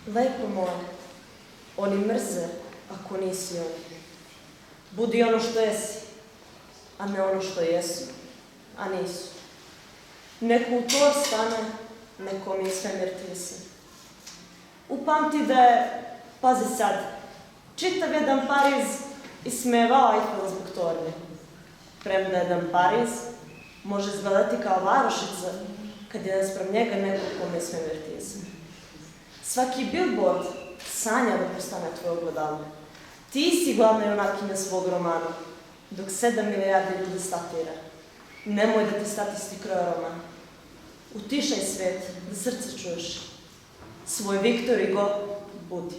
Lepo moje, oni mrze ako nisi oni. Budi ono što jesi, a ne ono što jesu, a nisu. Neko u to stane, neko mi je svemir tisan. Upamti da je, pazi sad, čitav jedan Pariz ismevao Eiffel zbog tornje. Premda jedan Pariz može izgledati kao varošica kad je nasprem njega neko kome je svemir tisan. Svaki billboard sanja da postane tvoj ogledalo. Ti si glavna junakinja svog romana, dok 7 milijardi ljudi statira. Nemoj da ti statisti kroje roman. Utišaj svet, da srce čuješ. Svoj Viktor Hugo budi.